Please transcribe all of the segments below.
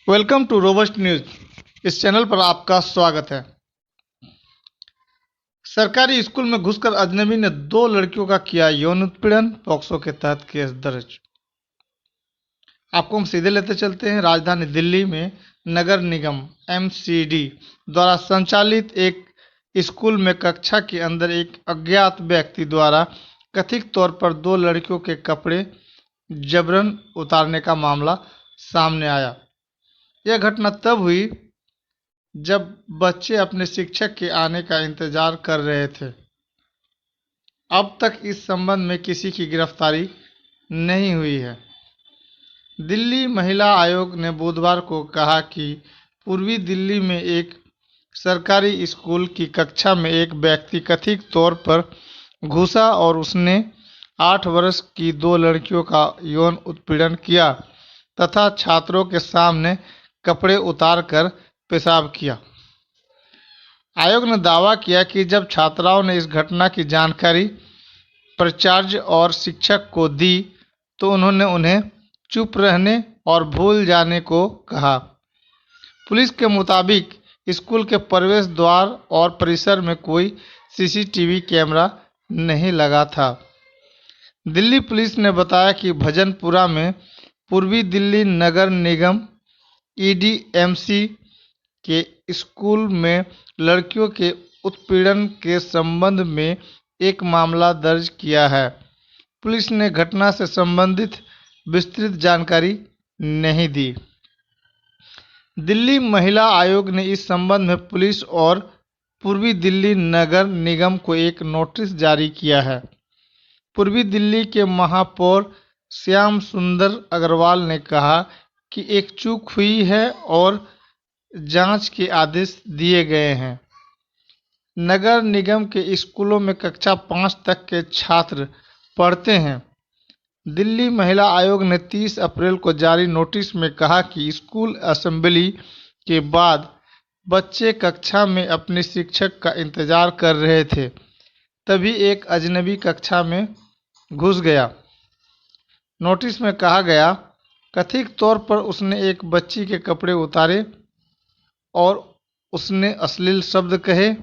Welcome to robust news. इस channel पर आपका स्वागत है। सरकारी स्कूल में घुसकर अजनबी ने 2 लड़कियों का किया यौन उत्पीड़न, पॉक्सो के तहत केस दर्ज। आपको हम सीधे लेते चलते हैं। राजधानी दिल्ली में नगर निगम (एमसीडी) द्वारा संचालित एक स्कूल में कक्षा के अंदर एक अज्ञात व्यक्ति द्वारा कथित तौर पर 2 लड़कियों के कपड़े जबरन उतारने का मामला सामने आया। यह घटना तब हुई जब बच्चे अपने शिक्षक के आने का इंतजार कर रहे थे। अब तक इस संबंध में किसी की गिरफ्तारी नहीं हुई है। दिल्ली महिला आयोग ने बुधवार को कहा कि पूर्वी दिल्ली में एक सरकारी स्कूल की कक्षा में एक व्यक्ति कथित तौर पर घुसा और उसने 8 वर्ष की 2 लड़कियों का यौन उत्पीड़न किया तथा छात्रों के सामने कपड़े उतार कर पेशाब किया। आयोग ने दावा किया कि जब छात्राओं ने इस घटना की जानकारी प्राचार्य और शिक्षक को दी तो उन्होंने उन्हें चुप रहने और भूल जाने को कहा। पुलिस के मुताबिक स्कूल के प्रवेश द्वार और परिसर में कोई सीसीटीवी कैमरा नहीं लगा था। दिल्ली पुलिस ने बताया कि भजनपुरा में पूर्वी दिल्ली नगर निगम (ईडीएमसी) के स्कूल में लड़कियों के उत्पीड़न के संबंध में एक मामला दर्ज किया है। पुलिस ने घटना से संबंधित विस्तृत जानकारी नहीं दी। दिल्ली महिला आयोग ने इस संबंध में पुलिस और पूर्वी दिल्ली नगर निगम को एक नोटिस जारी किया है। पूर्वी दिल्ली के महापौर श्याम सुंदर अग्रवाल ने कहा कि एक चूक हुई है और जांच के आदेश दिए गए हैं। नगर निगम के स्कूलों में कक्षा 5 तक के छात्र पढ़ते हैं। दिल्ली महिला आयोग ने 30 अप्रैल को जारी नोटिस में कहा कि स्कूल असेंबली के बाद बच्चे कक्षा में अपने शिक्षक का इंतजार कर रहे थे, तभी एक अजनबी कक्षा में घुस गया। नोटिस में कहा गया, कथित तौर पर उसने एक बच्ची के कपड़े उतारे और उसने अश्लील शब्द कहे।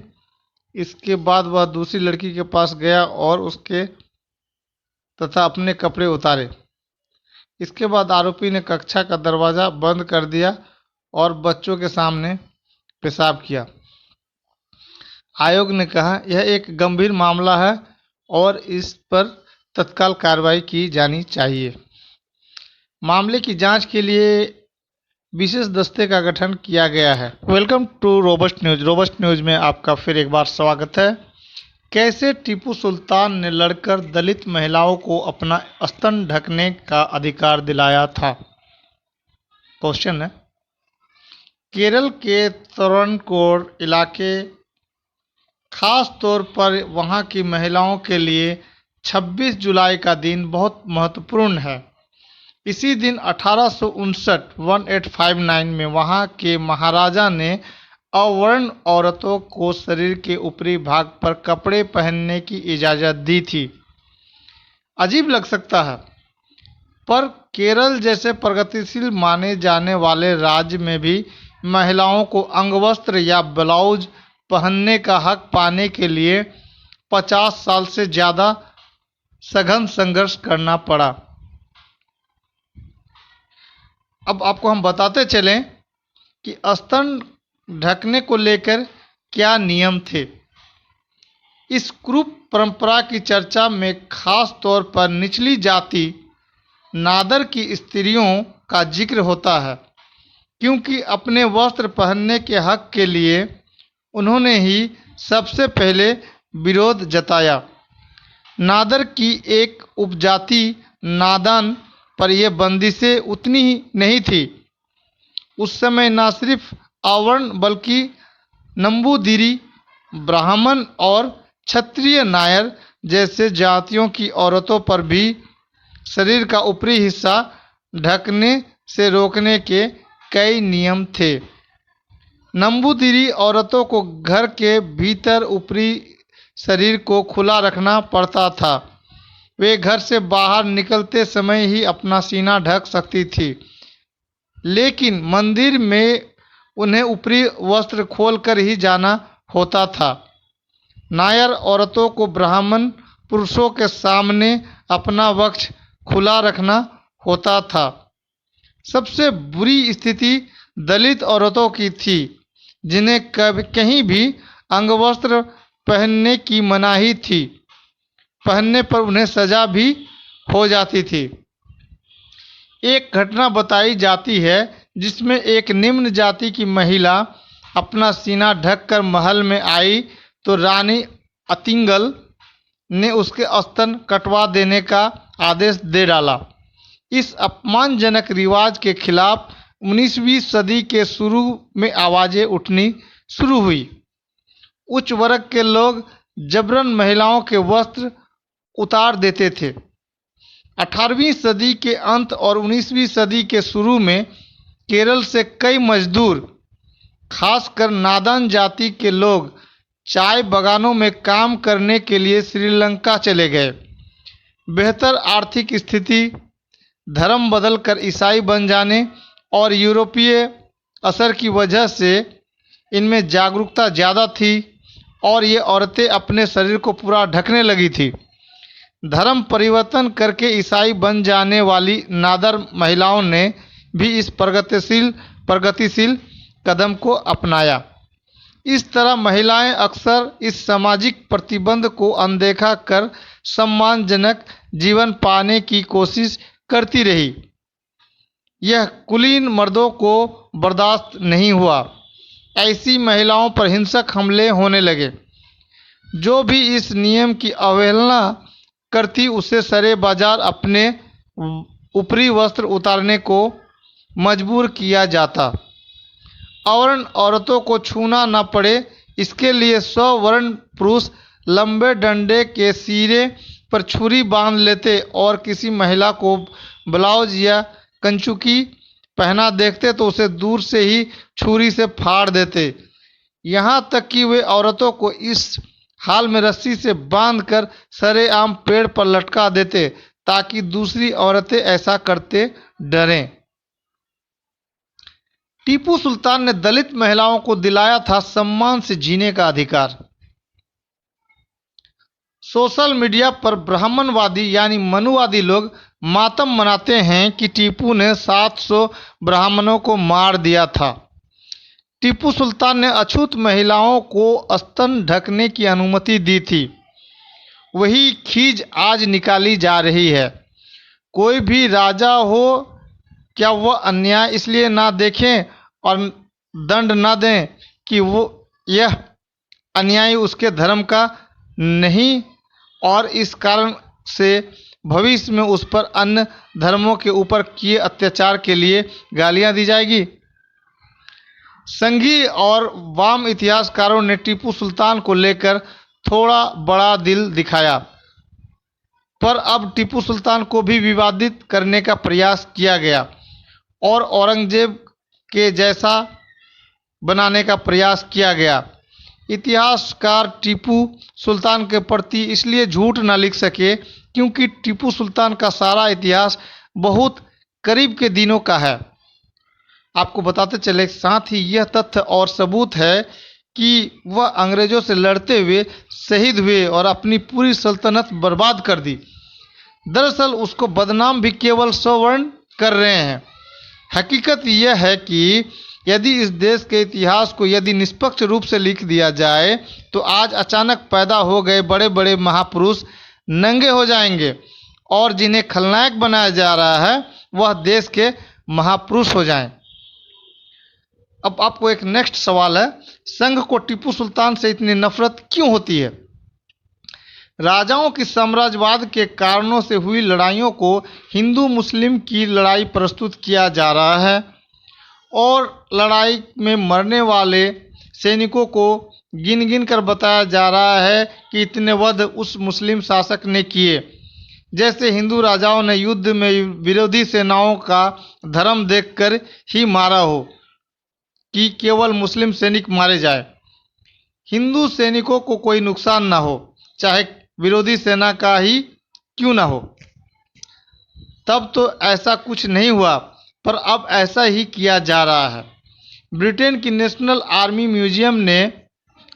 इसके बाद वह दूसरी लड़की के पास गया और उसके तथा अपने कपड़े उतारे। इसके बाद आरोपी ने कक्षा का दरवाज़ा बंद कर दिया और बच्चों के सामने पेशाब किया। आयोग ने कहा, यह एक गंभीर मामला है और इस पर तत्काल कार्रवाई की जानी चाहिए। मामले की जांच के लिए विशेष दस्ते का गठन किया गया है। Welcome to robust news. Robust news में आपका फिर एक बार स्वागत है। कैसे टीपू सुल्तान ने लड़कर दलित महिलाओं को अपना स्तन ढकने का अधिकार दिलाया था? क्वेश्चन है। केरल के तरोनकोर इलाके, खास तौर पर वहां की महिलाओं के लिए 26 जुलाई का दिन बहुत महत्वपूर्ण है। इसी दिन 1859 में वहां के महाराजा ने अवर्ण औरतों को शरीर के ऊपरी भाग पर कपड़े पहनने की इजाज़त दी थी। अजीब लग सकता है, पर केरल जैसे प्रगतिशील माने जाने वाले राज्य में भी महिलाओं को अंगवस्त्र या ब्लाउज पहनने का हक पाने के लिए 50 साल से ज़्यादा सघन संघर्ष करना पड़ा। अब आपको हम बताते चलें कि स्तन ढकने को लेकर क्या नियम थे। इस कुरूप परंपरा की चर्चा में खास तौर पर निचली जाति नादर की स्त्रियों का जिक्र होता है, क्योंकि अपने वस्त्र पहनने के हक के लिए उन्होंने ही सबसे पहले विरोध जताया। नादर की एक उपजाति नादन पर यह बंदिशें उतनी ही नहीं थी। उस समय न सिर्फ अवर्ण बल्कि नंबूदिरी, ब्राह्मण और क्षत्रिय नायर जैसे जातियों की औरतों पर भी शरीर का ऊपरी हिस्सा ढकने से रोकने के कई नियम थे। नंबूदिरी औरतों को घर के भीतर ऊपरी शरीर को खुला रखना पड़ता था। वे घर से बाहर निकलते समय ही अपना सीना ढक सकती थी। लेकिन मंदिर में उन्हें ऊपरी वस्त्र खोलकर ही जाना होता था। नायर औरतों को ब्राह्मण पुरुषों के सामने अपना वक्ष खुला रखना होता था। सबसे बुरी स्थिति दलित औरतों की थी, जिन्हें कहीं भी अंगवस्त्र पहनने की मनाही थी। पहनने पर उन्हें सजा भी हो जाती थी। एक घटना बताई जाती है जिसमें एक निम्न जाति की महिला अपना सीना ढककर महल में आई तो रानी अतिंगल ने उसके स्तन कटवा देने का आदेश दे डाला। इस अपमानजनक रिवाज के खिलाफ 19वीं सदी के शुरू में आवाजें उठनी शुरू हुई। उच्च वर्ग के लोग जबरन महिलाओं के वस्त्र उतार देते थे। 18वीं सदी के अंत और 19वीं सदी के शुरू में केरल से कई मजदूर, खासकर नादन जाति के लोग, चाय बागानों में काम करने के लिए श्रीलंका चले गए। बेहतर आर्थिक स्थिति, धर्म बदलकर ईसाई बन जाने और यूरोपीय असर की वजह से इनमें जागरूकता ज़्यादा थी और ये औरतें अपने शरीर को पूरा ढकने लगी थी। धर्म परिवर्तन करके ईसाई बन जाने वाली नादर महिलाओं ने भी इस प्रगतिशील कदम को अपनाया। इस तरह महिलाएं अक्सर इस सामाजिक प्रतिबंध को अनदेखा कर सम्मानजनक जीवन पाने की कोशिश करती रही। यह कुलीन मर्दों को बर्दाश्त नहीं हुआ। ऐसी महिलाओं पर हिंसक हमले होने लगे। जो भी इस नियम की अवहेलना करती उसे सरे बाजार अपने ऊपरी वस्त्र उतारने को मजबूर किया जाता। अवर्ण औरतों को छूना न पड़े, इसके लिए स्ववर्ण पुरुष लंबे डंडे के सिरे पर छुरी बांध लेते और किसी महिला को ब्लाउज या कंचुकी पहना देखते तो उसे दूर से ही छुरी से फाड़ देते। यहाँ तक कि वे औरतों को इस हाल में रस्सी से बांधकर सरेआम पेड़ पर लटका देते ताकि दूसरी औरतें ऐसा करते डरें। टीपू सुल्तान ने दलित महिलाओं को दिलाया था सम्मान से जीने का अधिकार। सोशल मीडिया पर ब्राह्मणवादी यानी मनुवादी लोग मातम मनाते हैं कि टीपू ने 700 ब्राह्मणों को मार दिया था। टीपू सुल्तान ने अछूत महिलाओं को स्तन ढकने की अनुमति दी थी। वही खींच आज निकाली जा रही है। कोई भी राजा हो, क्या वह अन्याय इसलिए ना देखें और दंड ना दें कि वो यह अन्याय उसके धर्म का नहीं और इस कारण से भविष्य में उस पर अन्य धर्मों के ऊपर किए अत्याचार के लिए गालियां दी जाएगी। संघी और वाम इतिहासकारों ने टीपू सुल्तान को लेकर थोड़ा बड़ा दिल दिखाया, पर अब टीपू सुल्तान को भी विवादित करने का प्रयास किया गया और औरंगजेब के जैसा बनाने का प्रयास किया गया। इतिहासकार टीपू सुल्तान के प्रति इसलिए झूठ न लिख सके क्योंकि टीपू सुल्तान का सारा इतिहास बहुत करीब के दिनों का है। आपको बताते चले, साथ ही यह तथ्य और सबूत है कि वह अंग्रेजों से लड़ते हुए शहीद हुए और अपनी पूरी सल्तनत बर्बाद कर दी। दरअसल उसको बदनाम भी केवल स्ववर्ण कर रहे हैं। हकीकत यह है कि यदि इस देश के इतिहास को यदि निष्पक्ष रूप से लिख दिया जाए तो आज अचानक पैदा हो गए बड़े बड़े महापुरुष नंगे हो जाएंगे और जिन्हें खलनायक बनाया जा रहा है वह देश के महापुरुष हो जाएं। अब आपको एक नेक्स्ट सवाल है, संघ को टीपू सुल्तान से इतनी नफरत क्यों होती है? राजाओं की साम्राज्यवाद के कारणों से हुई लड़ाइयों को हिंदू मुस्लिम की लड़ाई प्रस्तुत किया जा रहा है और लड़ाई में मरने वाले सैनिकों को गिन गिन कर बताया जा रहा है कि इतने वध उस मुस्लिम शासक ने किए, जैसे हिंदू राजाओं ने युद्ध में विरोधी सेनाओं का धर्म देखकर ही मारा हो कि केवल मुस्लिम सैनिक मारे जाए, हिंदू सैनिकों को कोई नुकसान ना हो, चाहे विरोधी सेना का ही क्यों ना हो। तब तो ऐसा कुछ नहीं हुआ, पर अब ऐसा ही किया जा रहा है। ब्रिटेन की नेशनल आर्मी म्यूजियम ने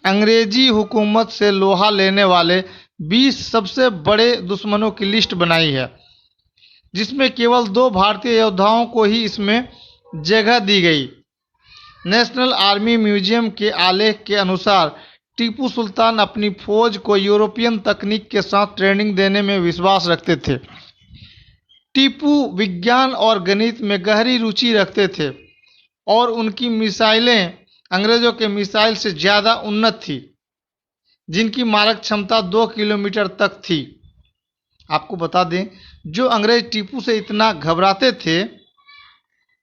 अंग्रेजी हुकूमत से लोहा लेने वाले 20 सबसे बड़े दुश्मनों की लिस्ट बनाई है, जिसमें केवल 2 भारतीय योद्धाओं को ही इसमें जगह दी गई। नेशनल आर्मी म्यूजियम के आलेख के अनुसार टीपू सुल्तान अपनी फौज को यूरोपियन तकनीक के साथ ट्रेनिंग देने में विश्वास रखते थे। टीपू विज्ञान और गणित में गहरी रुचि रखते थे और उनकी मिसाइलें अंग्रेजों के मिसाइल से ज़्यादा उन्नत थी, जिनकी मारक क्षमता 2 किलोमीटर तक थी। आपको बता दें, जो अंग्रेज टीपू से इतना घबराते थे,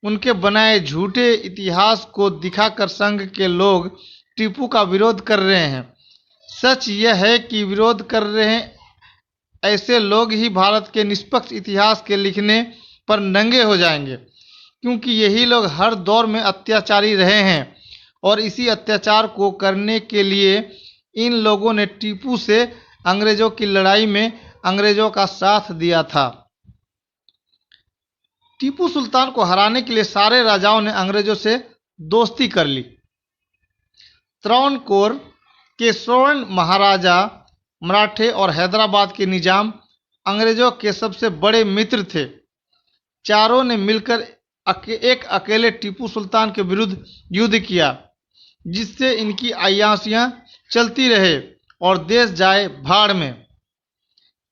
उनके बनाए झूठे इतिहास को दिखाकर संघ के लोग टीपू का विरोध कर रहे हैं। सच यह है कि विरोध कर रहे हैं ऐसे लोग ही भारत के निष्पक्ष इतिहास के लिखने पर नंगे हो जाएंगे, क्योंकि यही लोग हर दौर में अत्याचारी रहे हैं और इसी अत्याचार को करने के लिए इन लोगों ने टीपू से अंग्रेजों की लड़ाई में अंग्रेजों का साथ दिया था। टीपू सुल्तान को हराने के लिए सारे राजाओं ने अंग्रेजों से दोस्ती कर ली। त्रावणकोर के स्वर्ण महाराजा, मराठे और हैदराबाद के निजाम अंग्रेजों के सबसे बड़े मित्र थे। चारों ने मिलकर एक अकेले टीपू सुल्तान के विरुद्ध युद्ध किया, जिससे इनकी अय्याशियां चलती रहे और देश जाए भाड़ में।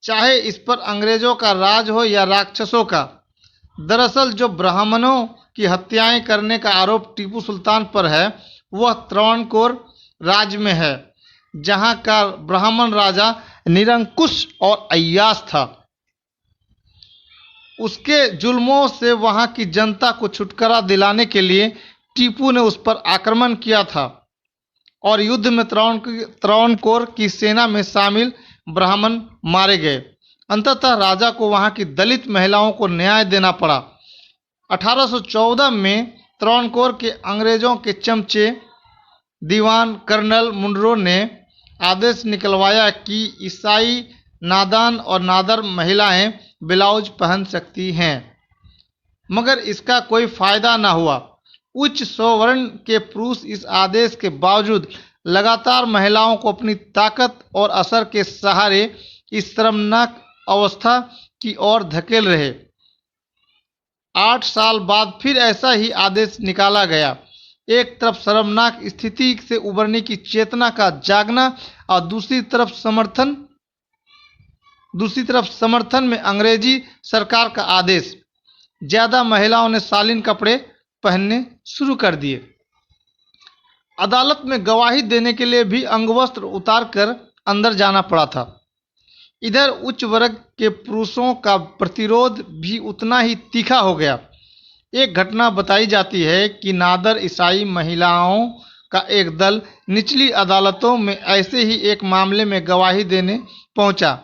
चाहे इस पर अंग्रेजों का राज हो या राक्षसों का। दरअसल जो ब्राह्मणों की हत्याएं करने का आरोप टीपू सुल्तान पर है, वह त्रावणकोर राज्य में है, जहां का ब्राह्मण राजा निरंकुश और अय्याश था। उसके जुल्मों से वहां की जनता को छुटकारा दिलाने के लिए टीपू ने उस पर आक्रमण किया था और युद्ध में त्रावणकोर की सेना में शामिल ब्राह्मण मारे गए। अंततः राजा को वहां की दलित महिलाओं को न्याय देना पड़ा। 1814 में त्रावणकोर के अंग्रेजों के चमचे दीवान कर्नल मुनरो ने आदेश निकलवाया कि ईसाई नादान और नादर महिलाएं ब्लाउज पहन सकती हैं, मगर इसका कोई फायदा न हुआ। उच्च स्ववर्ण के पुरुष इस आदेश के बावजूद लगातार महिलाओं को अपनी ताकत और असर के सहारे इस शर्मनाक अवस्था की ओर धकेल रहे। 8 साल बाद फिर ऐसा ही आदेश निकाला गया। एक तरफ शर्मनाक स्थिति से उबरने की चेतना का जागना और दूसरी तरफ समर्थन में अंग्रेजी सरकार का आदेश। ज्यादा महिलाओं ने शालीन कपड़े पहनने शुरू कर दिए। अदालत में गवाही देने के लिए भी अंगवस्त्र उतारकर अंदर जाना पड़ा था। इधर उच्च वर्ग के पुरुषों का प्रतिरोध भी उतना ही तीखा हो गया। एक घटना बताई जाती है कि नादर ईसाई महिलाओं का एक दल निचली अदालतों में ऐसे ही एक मामले में गवाही देने पहुंचा।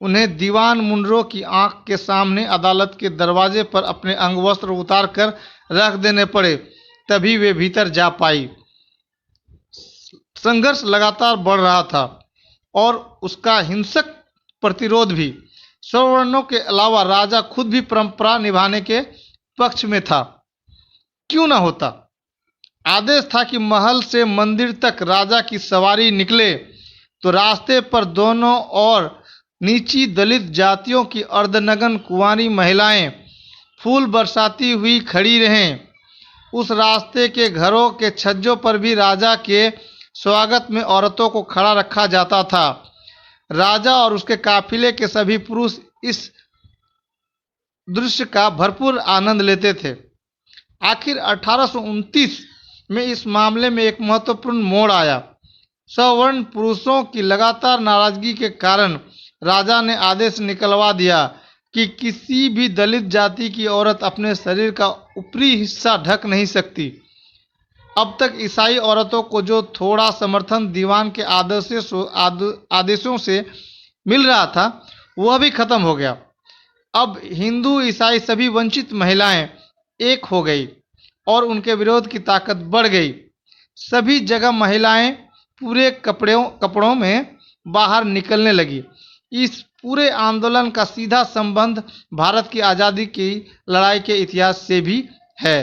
उन्हें दीवान मुनरो की आंख के सामने अदालत के दरवाजे पर अपने अंगवस्त्र उतार कर रख देने पड़े, तभी वे भीतर जा पाई। संघर्ष लगातार बढ़ रहा था और उसका हिंसक प्रतिरोध भी। सवर्णों के अलावा राजा खुद भी परंपरा निभाने के पक्ष में था। क्यों न होता। आदेश था कि महल से मंदिर तक राजा की सवारी निकले तो रास्ते पर दोनों ओर नीची दलित जातियों की अर्धनग्न कुंवारी महिलाएं फूल बरसाती हुई खड़ी रहें। उस रास्ते के घरों के छज्जों पर भी राजा के स्वागत में औरतों को खड़ा रखा जाता था। राजा और उसके काफिले के सभी पुरुष इस दृश्य का भरपूर आनंद लेते थे। आखिर 1829 में इस मामले में एक महत्वपूर्ण मोड़ आया। सवर्ण पुरुषों की लगातार नाराजगी के कारण राजा ने आदेश निकलवा दिया कि किसी भी दलित जाति की औरत अपने शरीर का ऊपरी हिस्सा ढक नहीं सकती। अब तक ईसाई औरतों को जो थोड़ा समर्थन दीवान के आदेशों से मिल रहा था, वह भी खत्म हो गया। अब हिंदू ईसाई सभी वंचित महिलाएं एक हो गई और उनके विरोध की ताकत बढ़ गई। सभी जगह महिलाएं पूरे कपड़ों में बाहर निकलने लगी। इस पूरे आंदोलन का सीधा संबंध भारत की आज़ादी की लड़ाई के इतिहास से भी है।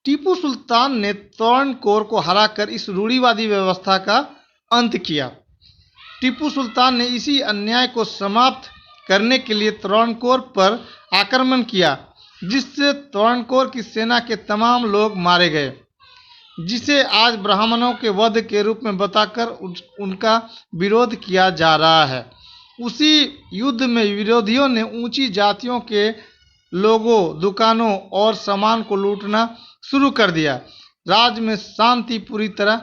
टीपू सुल्तान ने त्रावणकोर को हराकर इस रूढ़िवादी व्यवस्था का अंत किया। टीपू सुल्तान ने इसी अन्याय को समाप्त करने के लिए त्रावणकोर पर आक्रमण किया, जिससे त्रावणकोर की सेना के तमाम लोग मारे गए, जिसे आज ब्राह्मणों के वध के रूप में बताकर उनका विरोध किया जा रहा है। उसी युद्ध में विरोधियों ने ऊंची जातियों के लोगों, दुकानों और सामान को लूटना शुरू कर दिया। राज्य में शांति पूरी तरह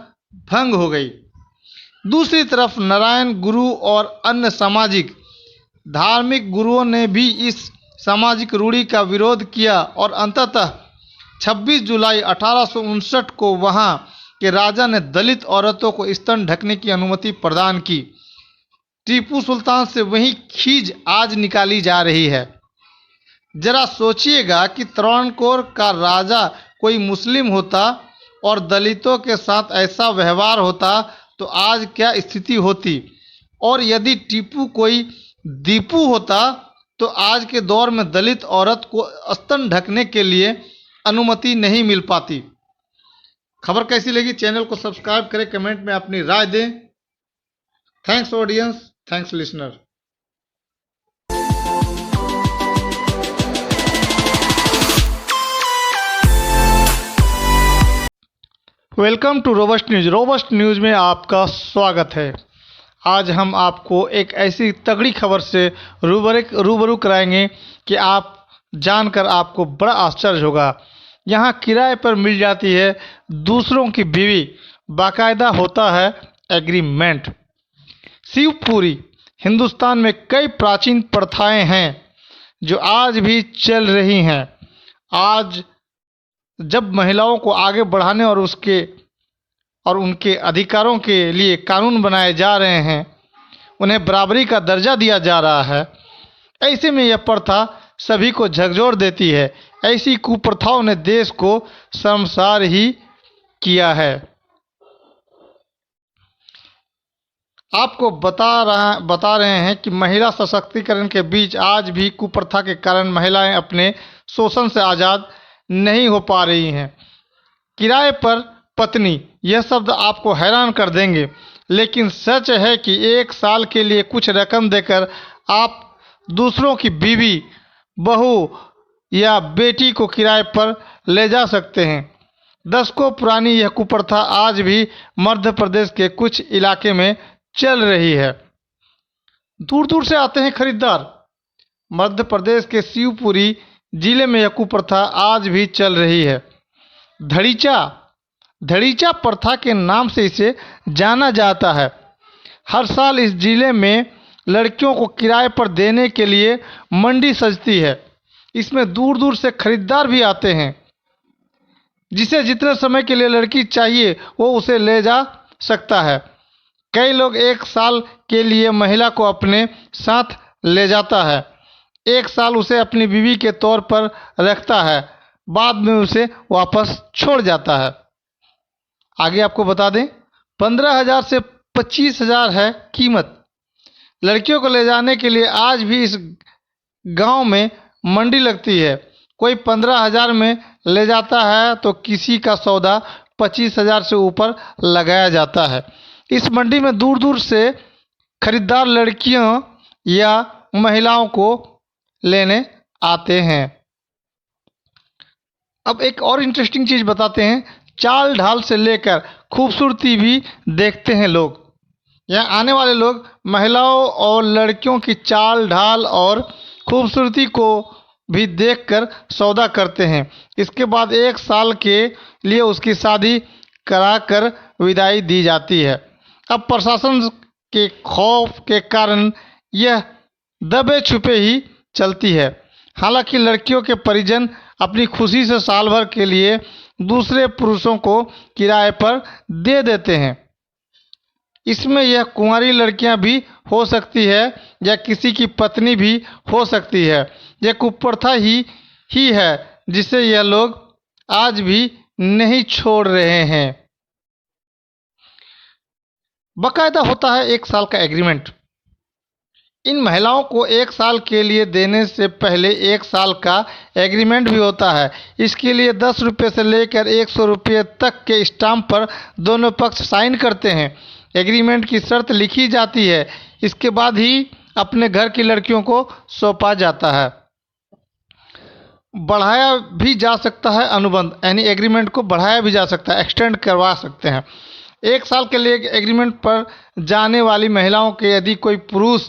भंग हो गई। दूसरी तरफ नारायण गुरु और अन्य सामाजिक धार्मिक गुरुओं ने भी इस सामाजिक रूढ़ी का विरोध किया और अंततः 26 जुलाई 1859 को वहां के राजा ने दलित औरतों को स्तन ढकने की अनुमति प्रदान की। टीपू सुल्तान से वही खींच आज निकाली जा रही है। जरा सोचिएगा कि त्रावणकोर का राजा कोई मुस्लिम होता और दलितों के साथ ऐसा व्यवहार होता तो आज क्या स्थिति होती, और यदि टीपू कोई दीपू होता तो आज के दौर में दलित औरत को स्तन ढकने के लिए अनुमति नहीं मिल पाती। खबर कैसी लगी? चैनल को सब्सक्राइब करें, कमेंट में अपनी राय दें। Thanks audience, thanks listener. Welcome to robust news. Robust news में आपका स्वागत है। आज हम आपको एक ऐसी तगड़ी खबर से रूबरू कराएंगे कि आप जानकर आपको बड़ा आश्चर्य होगा। यहाँ किराए पर मिल जाती है दूसरों की बीवी, बाकायदा होता है एग्रीमेंट। शिवपुरी। हिंदुस्तान में कई प्राचीन प्रथाएं हैं जो आज भी चल रही हैं। आज जब महिलाओं को आगे बढ़ाने और उनके अधिकारों के लिए कानून बनाए जा रहे हैं, उन्हें बराबरी का दर्जा दिया जा रहा है, ऐसे में यह प्रथा सभी को झकझोर देती है। ऐसी कुप्रथाओं ने देश को शर्मसार ही किया है। आपको बता रहे हैं कि महिला सशक्तिकरण के बीच आज भी कुप्रथा के कारण महिलाएं अपने शोषण से आज़ाद नहीं हो पा रही हैं। किराए पर पत्नी, यह शब्द आपको हैरान कर देंगे, लेकिन सच है कि 1 साल के लिए कुछ रकम देकर आप दूसरों की बीवी, बहू या बेटी को किराए पर ले जा सकते हैं। दशकों पुरानी यह कुप्रथा आज भी मध्य प्रदेश के कुछ इलाके में चल रही है। दूर दूर से आते हैं खरीदार। मध्य प्रदेश के शिवपुरी जिले में यह कुप्रथा आज भी चल रही है। धड़ीचा प्रथा के नाम से इसे जाना जाता है। हर साल इस जिले में लड़कियों को किराए पर देने के लिए मंडी सजती है। इसमें दूर दूर से खरीदार भी आते हैं। जिसे जितने समय के लिए लड़की चाहिए वो उसे ले जा सकता है। कई लोग 1 साल के लिए महिला को अपने साथ ले जाता है। 1 साल उसे अपनी बीवी के तौर पर रखता है, बाद में उसे वापस छोड़ जाता है। आगे आपको बता दें, 15,000 से 25,000 है कीमत। लड़कियों को ले जाने के लिए आज भी इस गांव में मंडी लगती है। कोई 15,000 में ले जाता है तो किसी का सौदा 25,000 से ऊपर लगाया जाता है। इस मंडी में दूर दूर से खरीदार लड़कियों या महिलाओं को लेने आते हैं। अब एक और इंटरेस्टिंग चीज़ बताते हैं। चाल ढाल से लेकर खूबसूरती भी देखते हैं लोग। यहाँ आने वाले लोग महिलाओं और लड़कियों की चाल ढाल और खूबसूरती को भी देखकर सौदा करते हैं। इसके बाद 1 साल के लिए उसकी शादी कराकर विदाई दी जाती है। अब प्रशासन के खौफ के कारण यह दबे छुपे ही चलती है। हालांकि लड़कियों के परिजन अपनी खुशी से साल भर के लिए दूसरे पुरुषों को किराए पर दे देते हैं। इसमें यह कुंवारी लड़कियां भी हो सकती है या किसी की पत्नी भी हो सकती है। यह कुप्रथा ही है जिसे यह लोग आज भी नहीं छोड़ रहे हैं। बाकायदा होता है 1 साल का एग्रीमेंट। इन महिलाओं को 1 साल के लिए देने से पहले 1 साल का एग्रीमेंट भी होता है। इसके लिए 10 रुपये से लेकर 100 रुपये तक के स्टाम्प पर दोनों पक्ष साइन करते हैं। एग्रीमेंट की शर्त लिखी जाती है, इसके बाद ही अपने घर की लड़कियों को सौंपा जाता है। बढ़ाया भी जा सकता है अनुबंध, यानी एग्रीमेंट को बढ़ाया भी जा सकता है, एक्सटेंड करवा सकते हैं। 1 साल के लिए एग्रीमेंट पर जाने वाली महिलाओं के यदि कोई पुरुष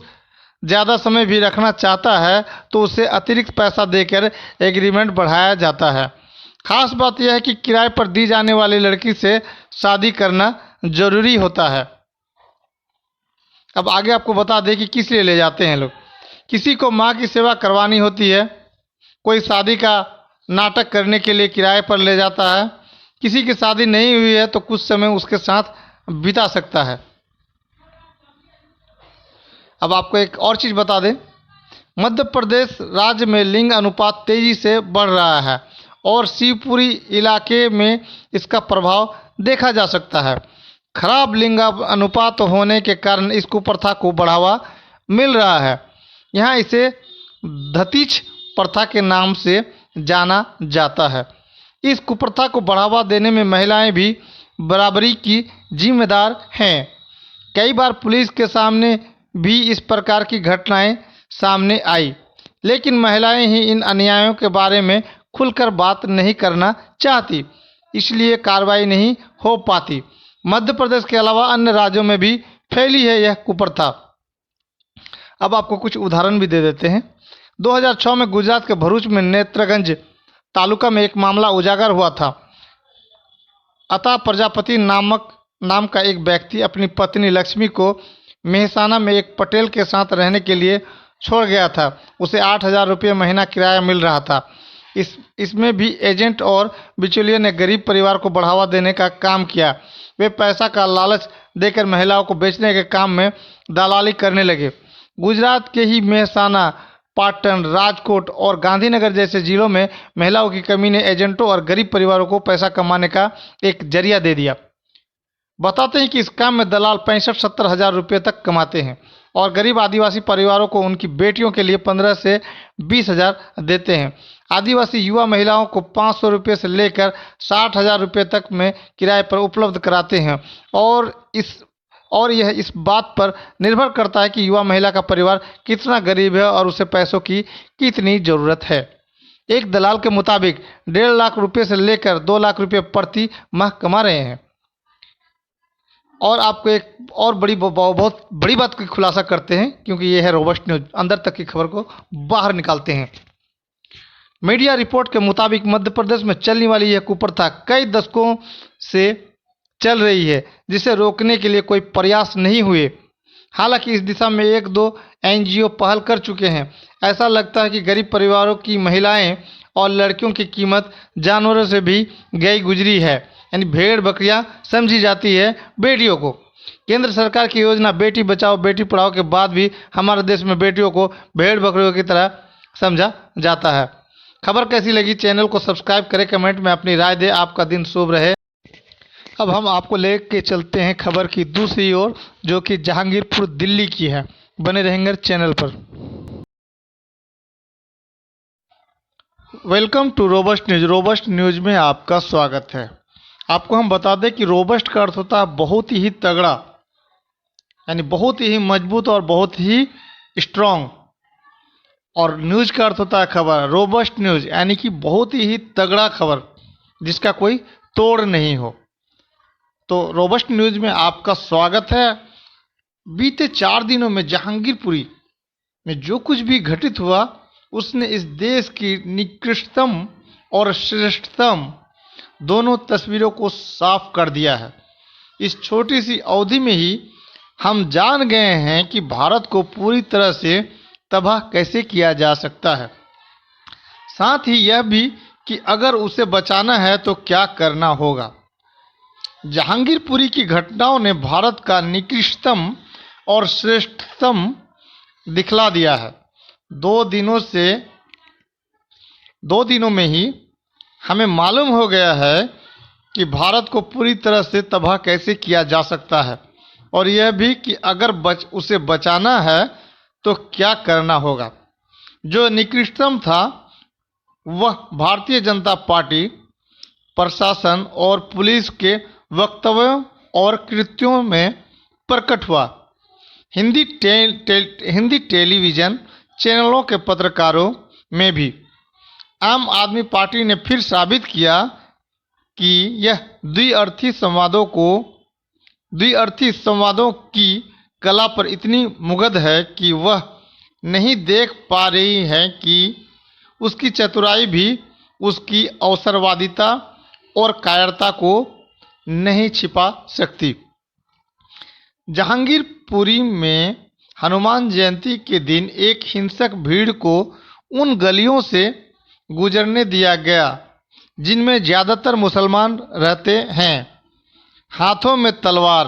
ज़्यादा समय भी रखना चाहता है तो उसे अतिरिक्त पैसा देकर एग्रीमेंट बढ़ाया जाता है। खास बात यह है कि किराए पर दी जाने वाली लड़की से शादी करना जरूरी होता है। अब आगे आपको बता दें कि किस लिए ले जाते हैं लोग। किसी को माँ की सेवा करवानी होती है, कोई शादी का नाटक करने के लिए किराए पर ले जाता है, किसी की शादी नहीं हुई है तो कुछ समय उसके साथ बिता सकता है। अब आपको एक और चीज़ बता दें, मध्य प्रदेश राज्य में लिंग अनुपात तेजी से बढ़ रहा है और शिवपुरी इलाके में इसका प्रभाव देखा जा सकता है। खराब लिंग अनुपात होने के कारण इस कुप्रथा को बढ़ावा मिल रहा है। यहाँ इसे धतीच प्रथा के नाम से जाना जाता है। इस कुप्रथा को बढ़ावा देने में महिलाएं भी बराबरी की जिम्मेदार हैं। कई बार पुलिस के सामने भी इस प्रकार की घटनाएं सामने आई, लेकिन महिलाएं ही इन अन्यायों के बारे में खुलकर बात नहीं करना चाहती, इसलिए कार्रवाई नहीं हो पाती। मध्य प्रदेश के अलावा अन्य राज्यों में भी फैली है यह कुप्रथा। अब आपको कुछ उदाहरण भी दे देते हैं। 2006 में गुजरात के भरूच में नेत्रगंज तालुका में एक मामला उजागर हुआ था। अता प्रजापति नाम का एक व्यक्ति अपनी पत्नी लक्ष्मी को मेहसाना में एक पटेल के साथ रहने के लिए छोड़ गया था। उसे 8,000 रुपये महीना किराया मिल रहा था। इसमें भी एजेंट और बिचौलिए ने गरीब परिवार को बढ़ावा देने का काम किया। वे पैसा का लालच देकर महिलाओं को बेचने के काम में दलाली करने लगे। गुजरात के ही मेहसाना, पाटन, राजकोट और गांधीनगर जैसे जिलों में महिलाओं की कमी ने एजेंटों और गरीब परिवारों को पैसा कमाने का एक जरिया दे दिया। बताते हैं कि इस काम में दलाल 65-70 हज़ार रुपये तक कमाते हैं और गरीब आदिवासी परिवारों को उनकी बेटियों के लिए 15 से 20 हज़ार देते हैं। आदिवासी युवा महिलाओं को 500 रुपये से लेकर 60,000 रुपये तक में किराए पर उपलब्ध कराते हैं और यह इस बात पर निर्भर करता है कि युवा महिला का परिवार कितना गरीब है और उसे पैसों की कितनी ज़रूरत है। एक दलाल के मुताबिक 1.5 लाख रुपये से लेकर 2 लाख रुपये प्रति माह कमा रहे हैं। और आपको एक और बहुत बड़ी बात की खुलासा करते हैं, क्योंकि ये है रोबस्ट न्यूज, अंदर तक की खबर को बाहर निकालते हैं। मीडिया रिपोर्ट के मुताबिक मध्य प्रदेश में चलने वाली यह कुप्रथा कई दशकों से चल रही है, जिसे रोकने के लिए कोई प्रयास नहीं हुए। हालांकि इस दिशा में 1-2 NGO पहल कर चुके हैं। ऐसा लगता है कि गरीब परिवारों की महिलाएं और लड़कियों की कीमत जानवरों से भी गई गुजरी है, यानी भेड़ बकरियां समझी जाती है बेटियों को। केंद्र सरकार की योजना बेटी बचाओ बेटी पढ़ाओ के बाद भी हमारे देश में बेटियों को भेड़ बकरियों की तरह समझा जाता है। खबर कैसी लगी, चैनल को सब्सक्राइब करें, कमेंट में अपनी राय दें। आपका दिन शुभ रहे। अब हम आपको लेके चलते हैं खबर की दूसरी ओर, जो कि जहांगीरपुर दिल्ली की है। बने रहेंगे चैनल पर। Welcome to robust news. Robust news में आपका स्वागत है। आपको हम बता दें कि रोबस्ट का अर्थ होता है बहुत ही तगड़ा, यानी बहुत ही मजबूत और बहुत ही स्ट्रॉन्ग, और न्यूज का अर्थ होता है खबर। रोबस्ट न्यूज यानी कि बहुत ही तगड़ा खबर जिसका कोई तोड़ नहीं हो। तो रोबस्ट न्यूज में आपका स्वागत है। बीते 4 दिनों में जहांगीरपुरी में जो कुछ भी घटित हुआ उसने इस देश की निकृष्टतम और श्रेष्ठतम दोनों तस्वीरों को साफ कर दिया है। इस छोटी सी अवधि में ही हम जान गए हैं कि भारत को पूरी तरह से तबाह कैसे किया जा सकता है, साथ ही यह भी कि अगर उसे बचाना है तो क्या करना होगा। जहांगीरपुरी की घटनाओं ने भारत का निकृष्टतम और श्रेष्ठतम दिखला दिया है। 2 दिनों में ही हमें मालूम हो गया है कि भारत को पूरी तरह से तबाह कैसे किया जा सकता है, और यह भी कि अगर उसे बचाना है तो क्या करना होगा। जो निकृष्टतम था वह भारतीय जनता पार्टी, प्रशासन और पुलिस के वक्तव्यों और कृत्यों में प्रकट हुआ। हिंदी टेलीविजन चैनलों के पत्रकारों में भी आम आदमी पार्टी ने फिर साबित किया कि यह द्विअर्थी संवादों की कला पर इतनी मुग्ध है कि वह नहीं देख पा रही है कि उसकी चतुराई भी उसकी अवसरवादिता और कायरता को नहीं छिपा सकती। जहांगीरपुरी में हनुमान जयंती के दिन एक हिंसक भीड़ को उन गलियों से गुजरने दिया गया जिनमें ज़्यादातर मुसलमान रहते हैं। हाथों में तलवार,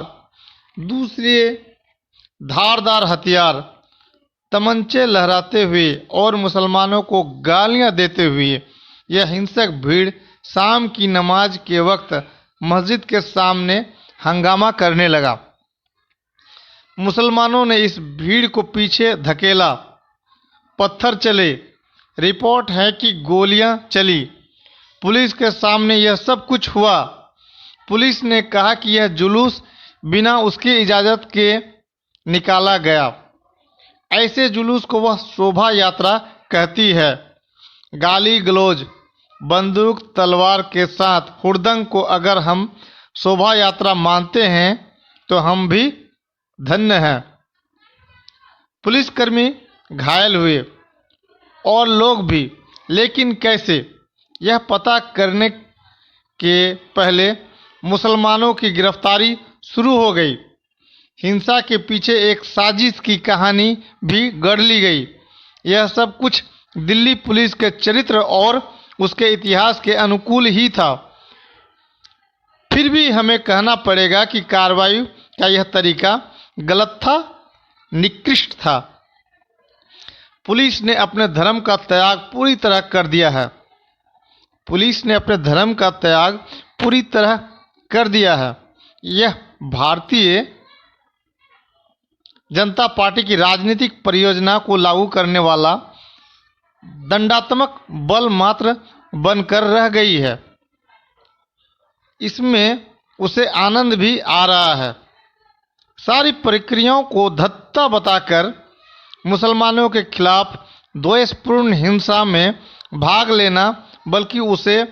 दूसरे धारदार हथियार, तमंचे लहराते हुए और मुसलमानों को गालियां देते हुए यह हिंसक भीड़ शाम की नमाज के वक्त मस्जिद के सामने हंगामा करने लगा। मुसलमानों ने इस भीड़ को पीछे धकेला, पत्थर चले, रिपोर्ट है कि गोलियां चली। पुलिस के सामने यह सब कुछ हुआ। पुलिस ने कहा कि यह जुलूस बिना उसकी इजाज़त के निकाला गया। ऐसे जुलूस को वह शोभा यात्रा कहती है। गाली गलौज, बंदूक तलवार के साथ हुड़दंग को अगर हम शोभा यात्रा मानते हैं तो हम भी धन्य हैं। पुलिसकर्मी घायल हुए और लोग भी, लेकिन कैसे, यह पता करने के पहले मुसलमानों की गिरफ्तारी शुरू हो गई। हिंसा के पीछे एक साजिश की कहानी भी गढ़ ली गई। यह सब कुछ दिल्ली पुलिस के चरित्र और उसके इतिहास के अनुकूल ही था। फिर भी हमें कहना पड़ेगा कि कार्रवाई का यह तरीका गलत था, निकृष्ट था। पुलिस ने अपने धर्म का त्याग पूरी तरह कर दिया है। पुलिस ने अपने धर्म का त्याग पूरी तरह कर दिया है। यह भारतीय जनता पार्टी की राजनीतिक परियोजना को लागू करने वाला दंडात्मक बल मात्र बनकर रह गई है। इसमें उसे आनंद भी आ रहा है। सारी प्रक्रियाओं को धत्ता बताकर मुसलमानों के खिलाफ द्वेषपूर्ण हिंसा में भाग लेना, बल्कि उसे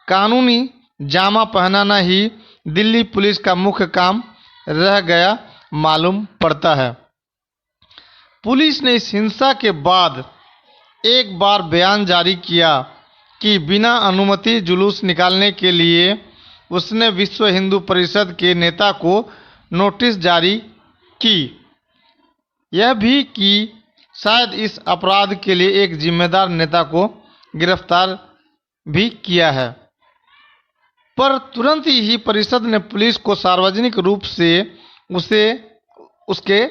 कानूनी जामा पहनाना ही दिल्ली पुलिस का मुख्य काम रह गया मालूम पड़ता है। पुलिस ने इस हिंसा के बाद एक बार बयान जारी किया कि बिना अनुमति जुलूस निकालने के लिए उसने विश्व हिंदू परिषद के नेता को नोटिस जारी की। यह भी कि शायद इस अपराध के लिए एक जिम्मेदार नेता को गिरफ्तार भी किया है। पर तुरंत ही परिषद ने पुलिस को सार्वजनिक रूप से उसके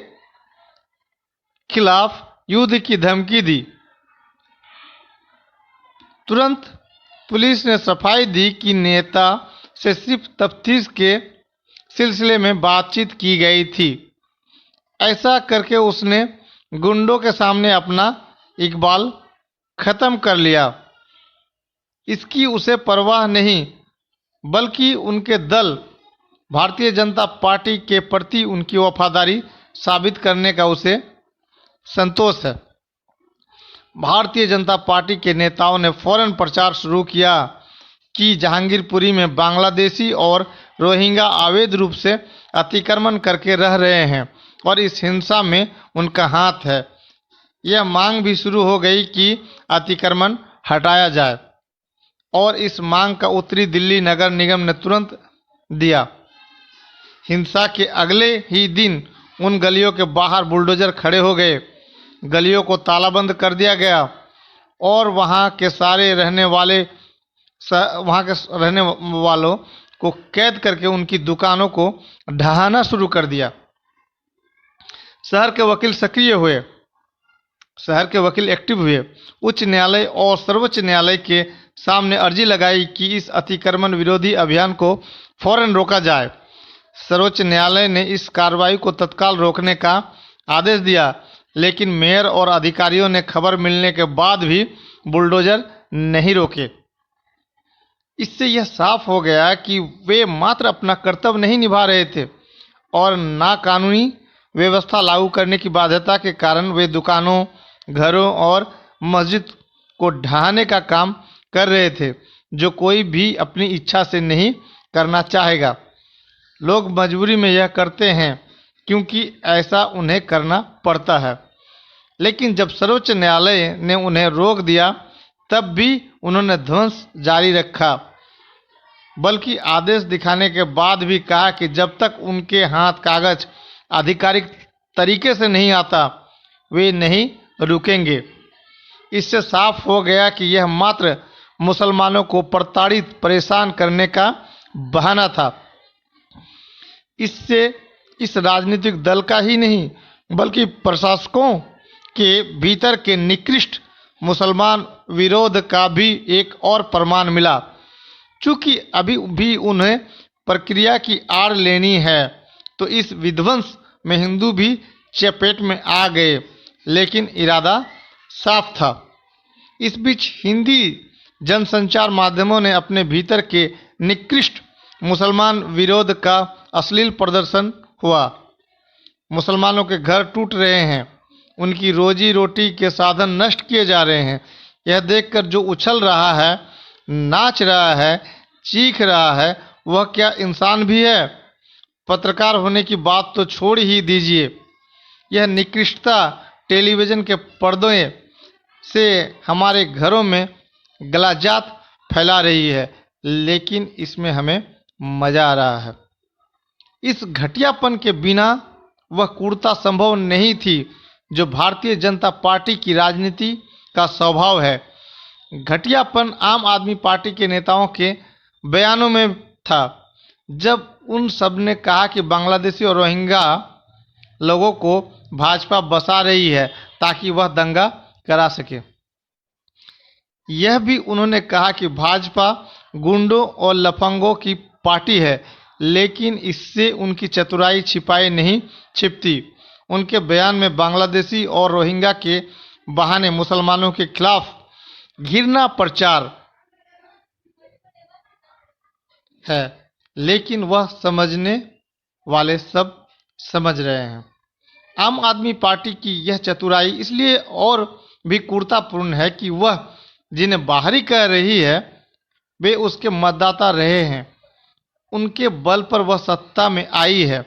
खिलाफ युद्ध की धमकी दी। तुरंत पुलिस ने सफाई दी कि नेता से सिर्फ तफ्तीश के सिलसिले में बातचीत की गई थी। ऐसा करके उसने गुंडों के सामने अपना इकबाल खत्म कर लिया। इसकी उसे परवाह नहीं, बल्कि उनके दल भारतीय जनता पार्टी के प्रति उनकी वफादारी साबित करने का उसे संतोष है। भारतीय जनता पार्टी के नेताओं ने फौरन प्रचार शुरू किया कि जहांगीरपुरी में बांग्लादेशी और रोहिंग्या अवैध रूप से अतिक्रमण करके रह रहे हैं और इस हिंसा में उनका हाथ है। यह मांग भी शुरू हो गई कि अतिक्रमण हटाया जाए और इस मांग का उत्तरी दिल्ली नगर निगम ने तुरंत दिया। हिंसा के अगले ही दिन उन गलियों के बाहर बुलडोजर खड़े हो गए, गलियों को तालाबंद कर दिया गया और वहां के रहने वालों को कैद करके उनकी दुकानों को ढहाना शुरू कर दिया। शहर के वकील सक्रिय हुए, शहर के वकील एक्टिव हुए। उच्च न्यायालय और सर्वोच्च न्यायालय के सामने अर्जी लगाई कि इस अतिक्रमण विरोधी अभियान को फौरन रोका जाए। सर्वोच्च न्यायालय ने इस कार्रवाई को तत्काल रोकने का आदेश दिया। लेकिन मेयर और अधिकारियों ने खबर मिलने के बाद भी बुलडोजर नहीं रोके। इससे यह साफ हो गया कि वे मात्र अपना कर्तव्य नहीं निभा रहे थे और नाकानूनी व्यवस्था लागू करने की बाध्यता के कारण वे दुकानों, घरों और मस्जिद को ढहाने का काम कर रहे थे, जो कोई भी अपनी इच्छा से नहीं करना चाहेगा। लोग मजबूरी में यह करते हैं क्योंकि ऐसा उन्हें करना पड़ता है। लेकिन जब सर्वोच्च न्यायालय ने उन्हें रोक दिया, तब भी उन्होंने ध्वंस जारी रखा, बल्कि आदेश दिखाने के बाद भी कहा कि जब तक उनके हाथ कागज आधिकारिक तरीके से नहीं आता, वे नहीं रुकेंगे। इससे साफ हो गया कि यह मात्र मुसलमानों को प्रताड़ित, परेशान करने का बहाना था। इससे इस राजनीतिक दल का ही नहीं, बल्कि प्रशासकों के भीतर के निकृष्ट मुसलमान विरोध का भी एक और प्रमाण मिला। चूंकि अभी भी उन्हें प्रक्रिया की आड़ लेनी है, तो इस विध्वंस में हिंदू भी चपेट में आ गए, लेकिन इरादा साफ था। इस बीच हिंदी जनसंचार माध्यमों ने अपने भीतर के निकृष्ट मुसलमान विरोध का अश्लील प्रदर्शन हुआ। मुसलमानों के घर टूट रहे हैं, उनकी रोजी रोटी के साधन नष्ट किए जा रहे हैं। यह देखकर जो उछल रहा है, नाच रहा है, चीख रहा है, वह क्या इंसान भी है? पत्रकार होने की बात तो छोड़ ही दीजिए। यह निकृष्टता टेलीविज़न के पर्दों से हमारे घरों में गलाजात फैला रही है, लेकिन इसमें हमें मजा आ रहा है। इस घटियापन के बिना वह क्रूरता संभव नहीं थी जो भारतीय जनता पार्टी की राजनीति का स्वभाव है। घटियापन आम आदमी पार्टी के नेताओं के बयानों में था, जब उन सब ने कहा कि बांग्लादेशी और रोहिंग्या लोगों को भाजपा बसा रही है ताकि वह दंगा करा सके। यह भी उन्होंने कहा कि भाजपा गुंडों और लफंगों की पार्टी है, लेकिन इससे उनकी चतुराई छिपाई नहीं छिपती। उनके बयान में बांग्लादेशी और रोहिंग्या के बहाने मुसलमानों के खिलाफ घृणा प्रचार है, लेकिन वह समझने वाले सब समझ रहे हैं। आम आदमी पार्टी की यह चतुराई इसलिए और भी क्रूरतापूर्ण है कि वह जिन्हें बाहरी कह रही है, वे उसके मतदाता रहे हैं। उनके बल पर वह सत्ता में आई है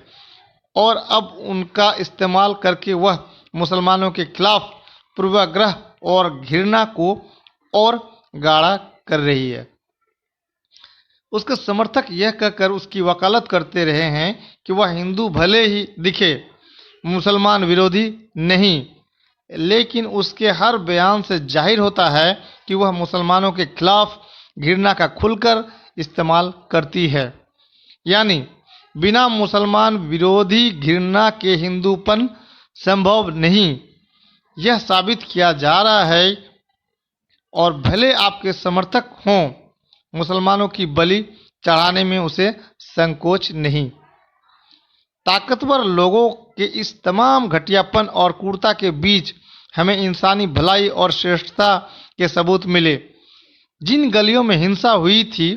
और अब उनका इस्तेमाल करके वह मुसलमानों के खिलाफ पूर्वाग्रह और घृणा को और गाढ़ा कर रही है। उसके समर्थक यह कहकर उसकी वकालत करते रहे हैं कि वह हिंदू भले ही दिखे, मुसलमान विरोधी नहीं, लेकिन उसके हर बयान से जाहिर होता है कि वह मुसलमानों के खिलाफ घृणा का खुलकर इस्तेमाल करती है। यानी बिना मुसलमान विरोधी घृणा के हिंदूपन संभव नहीं, यह साबित किया जा रहा है। और भले आपके समर्थक हों, मुसलमानों की बलि चढ़ाने में उसे संकोच नहीं। ताकतवर लोगों के इस तमाम घटियापन और क्रूरता के बीच हमें इंसानी भलाई और श्रेष्ठता के सबूत मिले। जिन गलियों में हिंसा हुई थी,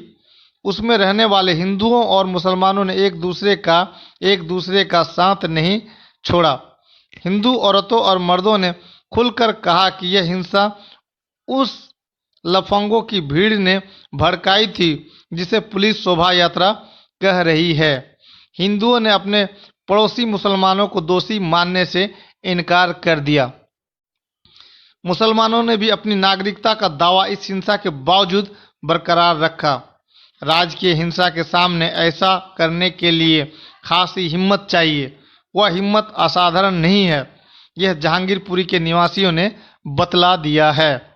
उसमें रहने वाले हिंदुओं और मुसलमानों ने एक दूसरे का साथ नहीं छोड़ा। हिंदू औरतों और मर्दों ने खुलकर कहा कि यह हिंसा उस लफंगों की भीड़ ने भड़काई थी जिसे पुलिस शोभा यात्रा कह रही है। हिंदुओं ने अपने पड़ोसी मुसलमानों को दोषी मानने से इनकार कर दिया। मुसलमानों ने भी अपनी नागरिकता का दावा इस हिंसा के बावजूद बरकरार रखा। राजकीय हिंसा के सामने ऐसा करने के लिए खासी हिम्मत चाहिए। वह हिम्मत असाधारण नहीं है, यह जहांगीरपुरी के निवासियों ने बतला दिया है।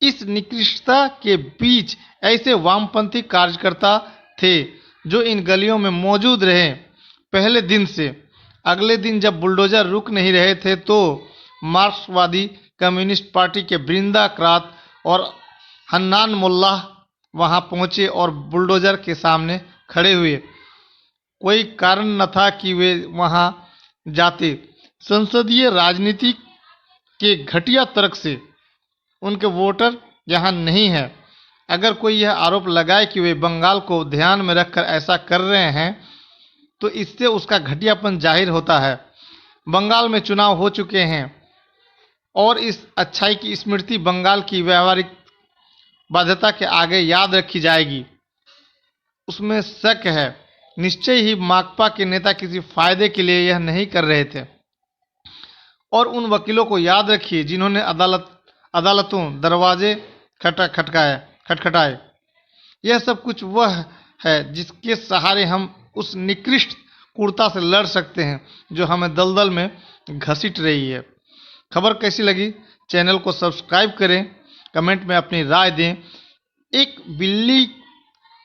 इस निकृष्टता के बीच ऐसे वामपंथी कार्यकर्ता थे जो इन गलियों में मौजूद रहे पहले दिन से। अगले दिन जब बुलडोजर रुक नहीं रहे थे, तो मार्क्सवादी कम्युनिस्ट पार्टी के बृंदा क्रात और हन्नान मुल्लाह वहां पहुंचे और बुलडोजर के सामने खड़े हुए। कोई कारण न था कि वे वहां जाते, संसदीय राजनीति के घटिया तर्क से उनके वोटर यहाँ नहीं है। अगर कोई यह आरोप लगाए कि वे बंगाल को ध्यान में रखकर ऐसा कर रहे हैं तो इससे उसका घटियापन जाहिर होता है। बंगाल में चुनाव हो चुके हैं और इस अच्छाई की स्मृति बंगाल की व्यवहारिक बाध्यता के आगे याद रखी जाएगी, उसमें शक है। निश्चय ही माकपा के नेता किसी फायदे के लिए यह नहीं कर रहे थे। और उन वकीलों को याद रखिए जिन्होंने अदालतों दरवाजे खटखटाए। यह सब कुछ वह है जिसके सहारे हम उस निकृष्ट क्रूरता से लड़ सकते हैं जो हमें दलदल में घसीट रही है। खबर कैसी लगी? चैनल को सब्सक्राइब करें, कमेंट में अपनी राय दें। एक बिल्ली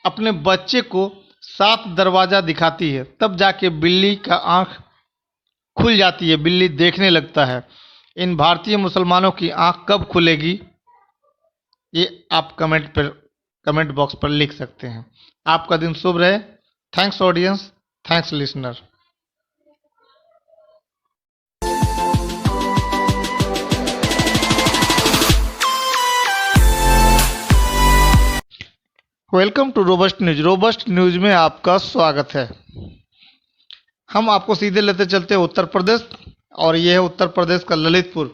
अपने बच्चे को 7 दरवाजा दिखाती है, तब जाके बिल्ली का आंख खुल जाती है, बिल्ली देखने लगता है। इन भारतीय मुसलमानों की आंख कब खुलेगी, ये आप कमेंट बॉक्स पर लिख सकते हैं। आपका दिन शुभ रहे। Thanks audience, thanks listener. Welcome to robust news. Robust news में आपका स्वागत है। हम आपको सीधे लेते चलते हैं उत्तर प्रदेश, और यह है उत्तर प्रदेश का ललितपुर।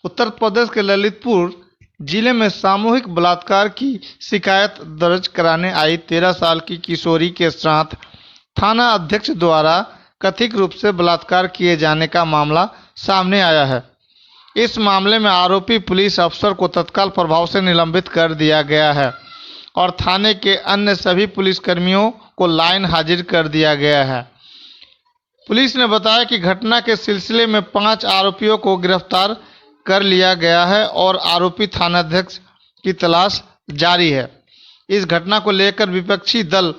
उत्तर प्रदेश के ललितपुर जिले में सामूहिक बलात्कार की शिकायत दर्ज कराने आई 13 साल की किशोरी के साथ थाना अध्यक्ष द्वारा कथित रूप से बलात्कार किए जाने का मामला सामने आया है। इस मामले में आरोपी पुलिस अफसर को तत्काल प्रभाव से निलंबित कर दिया गया है और थाने के अन्य सभी पुलिसकर्मियों को लाइन हाजिर कर दिया गया है। पुलिस ने बताया कि घटना के सिलसिले में 5 आरोपियों को गिरफ्तार कर लिया गया है और आरोपी थानाध्यक्ष की तलाश जारी है। इस घटना को लेकर विपक्षी दल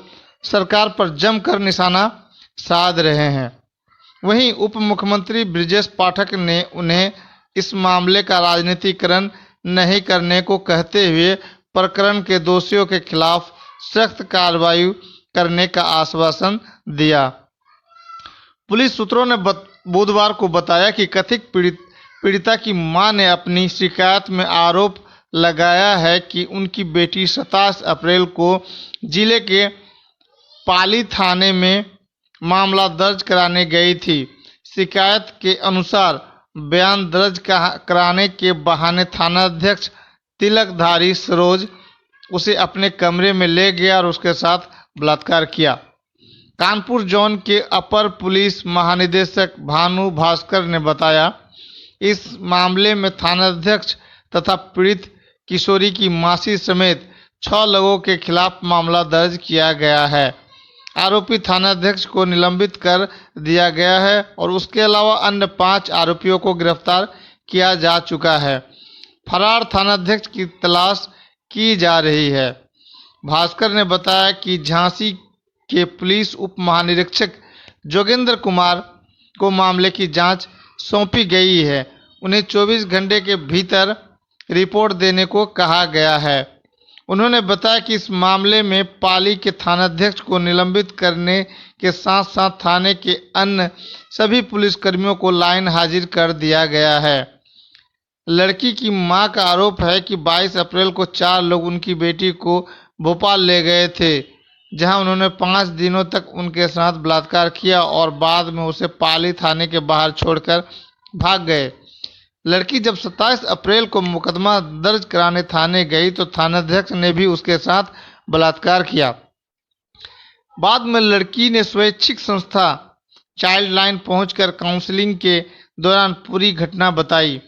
सरकार पर जमकर निशाना साध रहे हैं। वहीं उप मुख्यमंत्री ब्रिजेश पाठक ने उन्हें इस मामले का राजनीतिकरण नहीं करने को कहते हुए प्रकरण के दोषियों के खिलाफ सख्त कार्रवाई करने का आश्वासन दिया। पुलिस सूत्रों ने बुधवार को बताया कि कथित पीड़िता की मां ने अपनी शिकायत में आरोप लगाया है कि उनकी बेटी 27 अप्रैल को जिले के पाली थाने में मामला दर्ज कराने गई थी। शिकायत के अनुसार बयान दर्ज कराने के बहाने थानाध्यक्ष तिलकधारी सरोज उसे अपने कमरे में ले गया और उसके साथ बलात्कार किया। कानपुर जोन के अपर पुलिस महानिदेशक भानु भास्कर ने बताया, इस मामले में थानाध्यक्ष तथा पीड़ित किशोरी की मासी समेत 6 लोगों के खिलाफ मामला दर्ज किया गया है। आरोपी थानाध्यक्ष को निलंबित कर दिया गया है और उसके अलावा अन्य 5 आरोपियों को गिरफ्तार किया जा चुका है। फरार थानाध्यक्ष की तलाश की जा रही है। भास्कर ने बताया कि झांसी के पुलिस उप महानिरीक्षक जोगेंद्र कुमार को मामले की जांच सौंपी गई है। उन्हें 24 घंटे के भीतर रिपोर्ट देने को कहा गया है। उन्होंने बताया कि इस मामले में पाली के थानाध्यक्ष को निलंबित करने के साथ साथ थाने के अन्य सभी पुलिसकर्मियों को लाइन हाजिर कर दिया गया है। लड़की की मां का आरोप है कि 22 अप्रैल को 4 लोग उनकी बेटी को भोपाल ले गए थे, जहां उन्होंने 5 दिनों तक उनके साथ बलात्कार किया और बाद में उसे पाली थाने के बाहर छोड़कर भाग गए। लड़की जब 27 अप्रैल को मुकदमा दर्ज कराने थाने गई तो थानाध्यक्ष ने भी उसके साथ बलात्कार किया। बाद में लड़की ने स्वैच्छिक संस्था चाइल्ड लाइन पहुंचकर काउंसलिंग के दौरान पूरी घटना बताई।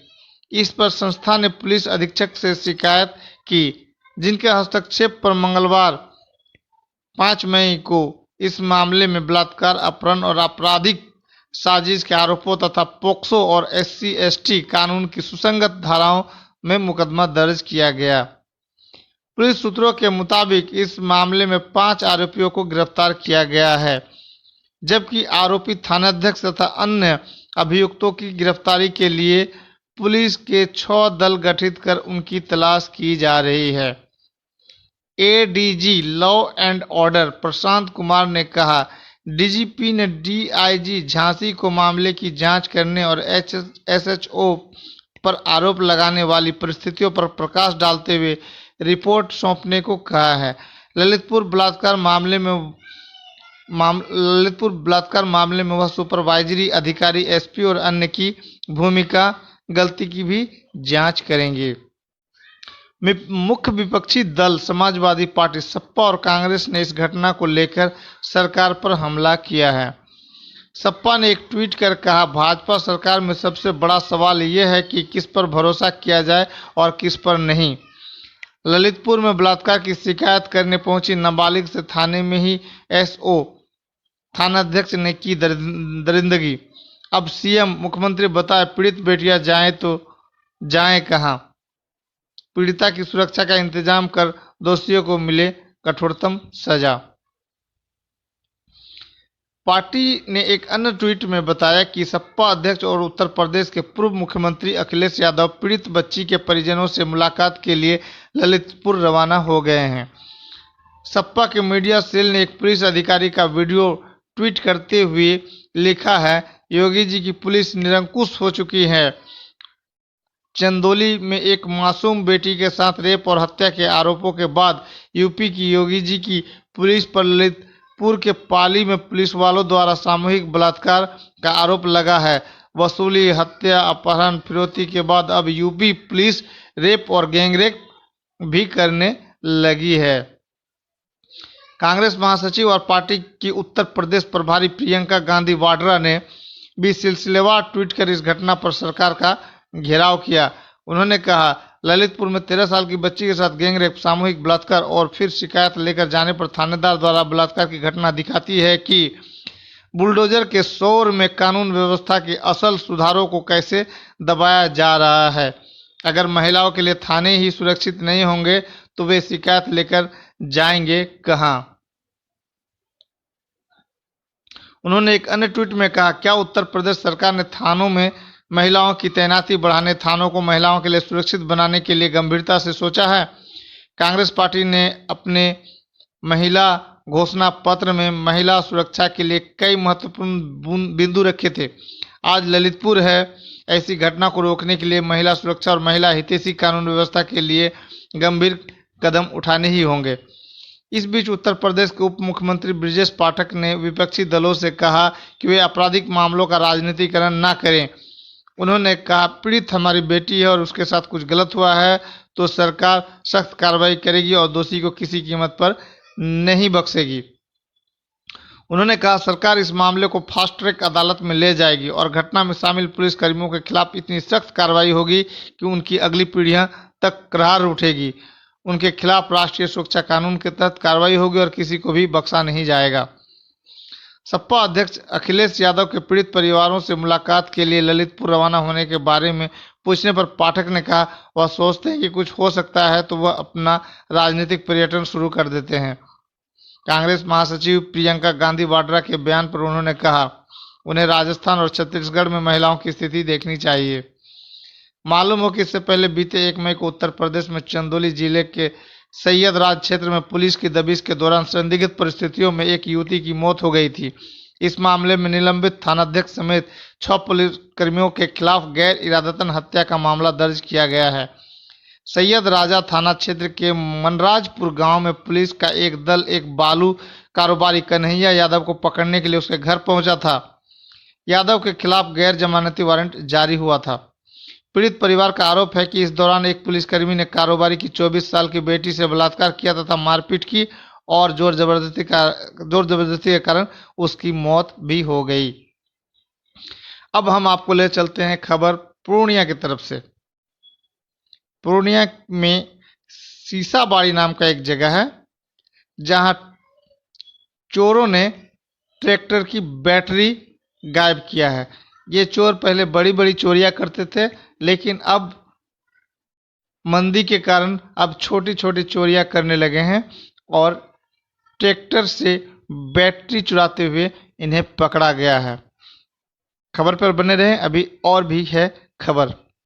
इस पर संस्था ने पुलिस अधीक्षक से शिकायत की, जिनके हस्तक्षेप पर मंगलवार 5 मई को इस मामले में बलात्कार, अपहरण और आपराधिक साजिश के आरोपों तथा पोक्सो और SC/ST कानून की सुसंगत धाराओं में मुकदमा दर्ज किया गया। पुलिस सूत्रों के मुताबिक इस मामले में 5 आरोपियों को गिरफ्तार किया गया है, जबकि आरोपी थानाध्यक्ष तथा अन्य अभियुक्तों की गिरफ्तारी के लिए पुलिस के 6 दल गठित कर उनकी तलाश की जा रही है। ADG law and order Prashant Kumar ने कहा डीजीपी ने डीआईजी झांसी को मामले की जांच करने और एसएचओ पर आरोप लगाने वाली परिस्थितियों पर प्रकाश डालते हुए रिपोर्ट सौंपने को कहा है। ललितपुर बलात्कार मामले में वह सुपरवाइजरी अधिकारी, एसपी और अन्य की भूमिका गलती की भी जांच करेंगे। मुख्य विपक्षी दल समाजवादी पार्टी, सपा और कांग्रेस ने इस घटना को लेकर सरकार पर हमला किया है। सपा ने एक ट्वीट कर कहा, भाजपा सरकार में सबसे बड़ा सवाल यह है कि किस पर भरोसा किया जाए और किस पर नहीं। ललितपुर में बलात्कार की शिकायत करने पहुंची नाबालिग से थाने में ही एसओ थानाध्यक्ष ने की दरिंदगी। अब सीएम मुख्यमंत्री बताए, पीड़ित बेटियां जाएं तो जाएं कहां। पीड़िता की सुरक्षा का इंतजाम कर दोषियों को मिले कठोरतम सजा। पार्टी ने एक अन्य ट्वीट में बताया कि सपा अध्यक्ष और उत्तर प्रदेश के पूर्व मुख्यमंत्री अखिलेश यादव पीड़ित बच्ची के परिजनों से मुलाकात के लिए ललितपुर रवाना हो गए हैं। सपा के मीडिया सेल ने एक पुलिस अधिकारी का वीडियो ट्वीट करते हुए लिखा है, योगी जी की पुलिस निरंकुश हो चुकी है। चंदौली में एक मासूम बेटी के साथ रेप और हत्या के आरोपों के बाद यूपी की योगी जी की पुलिस पर ललितपुर के पाली में पुलिस वालों द्वारा सामूहिक बलात्कार का आरोप लगा है। वसूली, हत्या, अपहरण, फिरौती के बाद अब यूपी पुलिस रेप और गैंगरेप भी करने लगी है। कांग्रेस महासचिव और पार्टी की उत्तर प्रदेश प्रभारी प्रियंका गांधी वाड्रा ने भी सिलसिलेवार ट्वीट कर इस घटना पर सरकार का घेराव किया। उन्होंने कहा, ललितपुर में 13 साल की बच्ची के साथ गैंगरेप, सामूहिक बलात्कार और फिर शिकायत लेकर जाने पर थानेदार द्वारा बलात्कार की घटना दिखाती है कि बुलडोजर के शोर में कानून व्यवस्था के असल सुधारों को कैसे दबाया जा रहा है। अगर महिलाओं के लिए थाने ही सुरक्षित नहीं होंगे तो वे शिकायत लेकर जाएंगे कहां। उन्होंने एक अन्य ट्वीट में कहा, क्या उत्तर प्रदेश सरकार ने थानों में महिलाओं की तैनाती बढ़ाने, थानों को महिलाओं के लिए सुरक्षित बनाने के लिए गंभीरता से सोचा है। कांग्रेस पार्टी ने अपने महिला घोषणा पत्र में महिला सुरक्षा के लिए कई महत्वपूर्ण बिंदु रखे थे। आज ललितपुर है। ऐसी घटना को रोकने के लिए महिला सुरक्षा और महिला हितैषी कानून व्यवस्था के लिए गंभीर कदम उठाने ही होंगे। इस बीच उत्तर प्रदेश के उप मुख्यमंत्री ब्रजेश पाठक ने विपक्षी दलों से कहा कि वे आपराधिक मामलों का राजनीतिकरण न करें। उन्होंने कहा, पीड़ित हमारी बेटी है और उसके साथ कुछ गलत हुआ है तो सरकार सख्त कार्रवाई करेगी और दोषी को किसी कीमत पर नहीं बख्शेगी। उन्होंने कहा, सरकार इस मामले को फास्ट ट्रैक अदालत में ले जाएगी और घटना में शामिल पुलिसकर्मियों के खिलाफ इतनी सख्त कार्रवाई होगी कि उनकी अगली पीढ़ियां तक करार उठेगी। उनके खिलाफ राष्ट्रीय सुरक्षा कानून के तहत कार्रवाई होगी और किसी को भी बख्शा नहीं जाएगा। सपा अध्यक्ष अखिलेश यादव के पीड़ित परिवारों से मुलाकात के लिए ललितपुर रवाना होने के बारे में पूछने पर पाठक ने कहा, वह सोचते हैं कि कुछ हो सकता है तो वह अपना राजनीतिक पर्यटन शुरू कर देते हैं। कांग्रेस महासचिव प्रियंका गांधी वाड्रा के बयान पर उन्होंने कहा, उन्हें राजस्थान और छत्तीसगढ़ में महिलाओं की स्थिति देखनी चाहिए। मालूम हो कि इससे पहले बीते 1 मई को उत्तर प्रदेश में चंदौली जिले के सैयदराज क्षेत्र में पुलिस की दबिश के दौरान संदिग्ध परिस्थितियों में एक युवती की मौत हो गई थी। इस मामले में निलंबित थानाध्यक्ष समेत 6 पुलिसकर्मियों के खिलाफ गैर इरादतन हत्या का मामला दर्ज किया गया है। सैयद राजा थाना क्षेत्र के मनराजपुर गांव में पुलिस का एक दल एक बालू कारोबारी कन्हैया यादव को पकड़ने के लिए उसके घर पहुंचा था। यादव के खिलाफ गैर जमानती वारंट जारी हुआ था। पीड़ित परिवार का आरोप है कि इस दौरान एक पुलिसकर्मी ने कारोबारी की 24 साल की बेटी से बलात्कार किया तथा मारपीट की और जोर जबरदस्ती के कारण उसकी मौत भी हो गई। अब हम आपको ले चलते हैं खबर पूर्णिया की तरफ से। पूर्णिया में सीसाबाड़ी नाम का एक जगह है जहां चोरों ने ट्रैक्टर की बैटरी गायब किया है। ये चोर पहले बड़ी बड़ी चोरियां करते थे, लेकिन अब मंदी के कारण अब छोटी छोटी चोरियां करने लगे हैं और ट्रैक्टर से बैटरी चुराते हुए इन्हें पकड़ा गया है। खबर पर बने रहें, अभी और भी है खबर।